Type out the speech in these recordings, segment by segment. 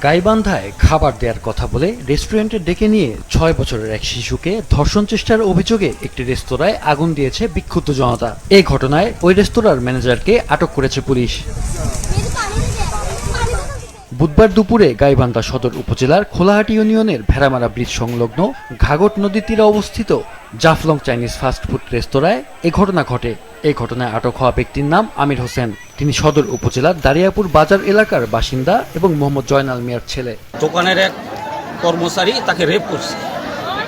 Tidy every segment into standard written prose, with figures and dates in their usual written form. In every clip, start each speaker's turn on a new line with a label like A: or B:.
A: গাইবান্ধায় খাবার দেওয়ার কথা বলে রেস্টুরেন্টে ডেকে নিয়ে ৬ বছরের এক শিশুকে ধর্ষণ চেষ্টার অভিযোগে একটি রেস্তোরাঁয় আগুন দিয়েছে বিক্ষুব্ধ জনতা। এই ঘটনায় ওই রেস্তোরাঁর ম্যানেজারকে আটক করেছে পুলিশ। বুধবার দুপুরে গাইবান্ধা সদর উপজেলার খোলাহাটি ইউনিয়নের ভেড়ামারা ব্রিজ সংলগ্ন ঘাগট নদীর তীরে অবস্থিত জাফলং চাইনিজ ফাস্টফুড রেস্তোরাঁয় এই ঘটনা ঘটে। এই ঘটনায় আটক হওয়া ব্যক্তির নাম আমির হোসেন। তিনি সদর উপজেলার দারিয়াপুর বাজার এলাকার বাসিন্দা এবং মোহাম্মদ জয়নাল মিয়ার ছেলে।
B: দোকানের এক কর্মচারী তাকে রেপ করছে,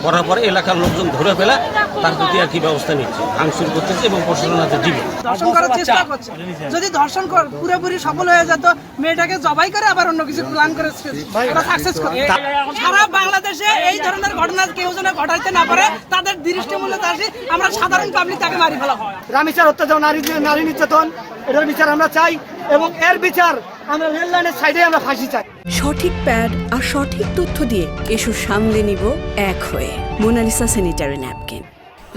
B: করার পরে এলাকার লোকজন ধরে ফেলে তার প্রতি আর কি ব্যবস্থা নিচ্ছে, ভাঙচুর করতেছে এবং প্রশাসন হাতে দিবে।
C: ধর্ষণ করার চেষ্টা করছে। যদি ধর্ষণ পুরোপুরি সফল হয়ে যেত, মেয়েটাকে জবাই করে আবার অন্য কিছু প্ল্যান করে সাকসেস করে। সারা বাংলাদেশে এই ধরনের ঘটনা কেউ যেন ঘটাইতে না পারে, তাদের দৃষ্টিমূল্যে আসি আমরা সাধারণ পাবলিক তাকে মারি ফেলা হয়।
D: রামিচার অত্যাচার, নারী নির্যাতন, এটার বিচার আমরা চাই এবং এর বিচার আমরা রেল লাইনের সাইডে আমরা ফাঁসি চাই।
E: সঠিক প্যাড আর সঠিক তথ্য দিয়ে ইস্যু সামলে নিব এক হয়ে। Monalisa sanitary napkin.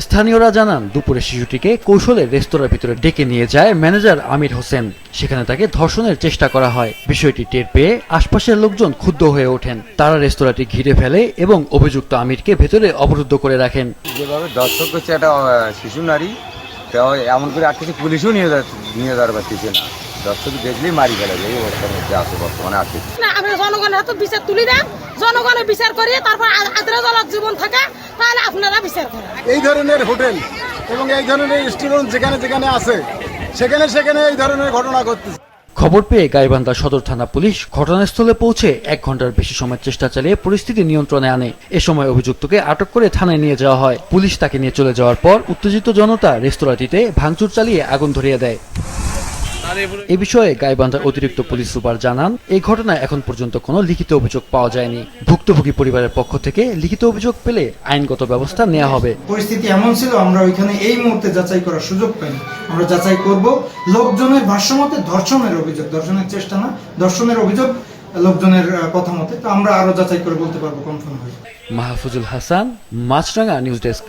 A: স্থানীয়রা জানান, দুপুরে শিশুটিকে কৌশলে রেস্তোরাঁর ভিতরে ডেকে নিয়ে যায় ম্যানেজার আমির হোসেন। সেখানে তাকে ধর্ষণের চেষ্টা করা হয়। বিষয়টি টের পেয়ে আশপাশের লোকজন ক্ষুব্ধ হয়ে ওঠেন। তারা রেস্তোরাঁটি ঘিরে ফেলে এবং অভিযুক্ত আমিরকে ভেতরে অবরুদ্ধ করে রাখেন।
F: যেভাবে দর্শক করছে একটা শিশু নারী, এমন করে আটকেছে, পুলিশও নিয়ে যাওয়ার পারতেছে না। দর্শক দেখলেই মারি ফেলা যায়, এই অবস্থার মধ্যে আছে বর্তমানে আটকে।
C: আমরা জনগণের হাতে বিচার তুলি দেন, জনগণের বিচার করিয়ে তারপর আদরাজনক জীবন থাকে, তাহলে আপনারা বিচার করেন।
G: এই ধরনের হোটেল এবং এই ধরনের রেস্টুরেন্ট যেখানে যেখানে আছে সেখানে এই ধরনের ঘটনা ঘটতেছে।
A: খবর পেয়ে গাইবান্ধা সদর থানা পুলিশ ঘটনাস্থলে পৌঁছে ১ ঘন্টার বেশি সময় চেষ্টা চালিয়ে পরিস্থিতি নিয়ন্ত্রণে আনে। এ সময় অভিযুক্তকে আটক করে থানায় নিয়ে যাওয়া হয়। পুলিশ তাকে নিয়ে চলে যাওয়ার পর উত্তেজিত জনতা রেস্তোরাঁটিতে ভাঙচুর চালিয়ে আগুন ধরিয়ে দেয়। এ বিষয়ে গাইবান্ধার অতিরিক্ত পুলিশ সুপার জানান, এই ঘটনায় এখন পর্যন্ত কোনো লিখিত অভিযোগ পাওয়া যায়নি। ভুক্তভোগী পরিবারের পক্ষ থেকে লিখিত অভিযোগ পেলে আইনগত ব্যবস্থা নেওয়া হবে।
H: পরিস্থিতি এমন ছিল, আমরা ওইখানে এই মুহূর্তে যাচাই করার সুযোগ পাইনি। আমরা যাচাই করব। লোকজনের ভাষ্যমতে ধর্ষণের অভিযোগ, ধর্ষণের চেষ্টা না, ধর্ষণের অভিযোগ লোকজনের কথা মতে। তো আমরা আরো যাচাই করে বলতে পারবো কনফার্ম হয়ে।
A: মাহফুজুল হাসান, মাছরাঙ্গা নিউজ ডেস্ক।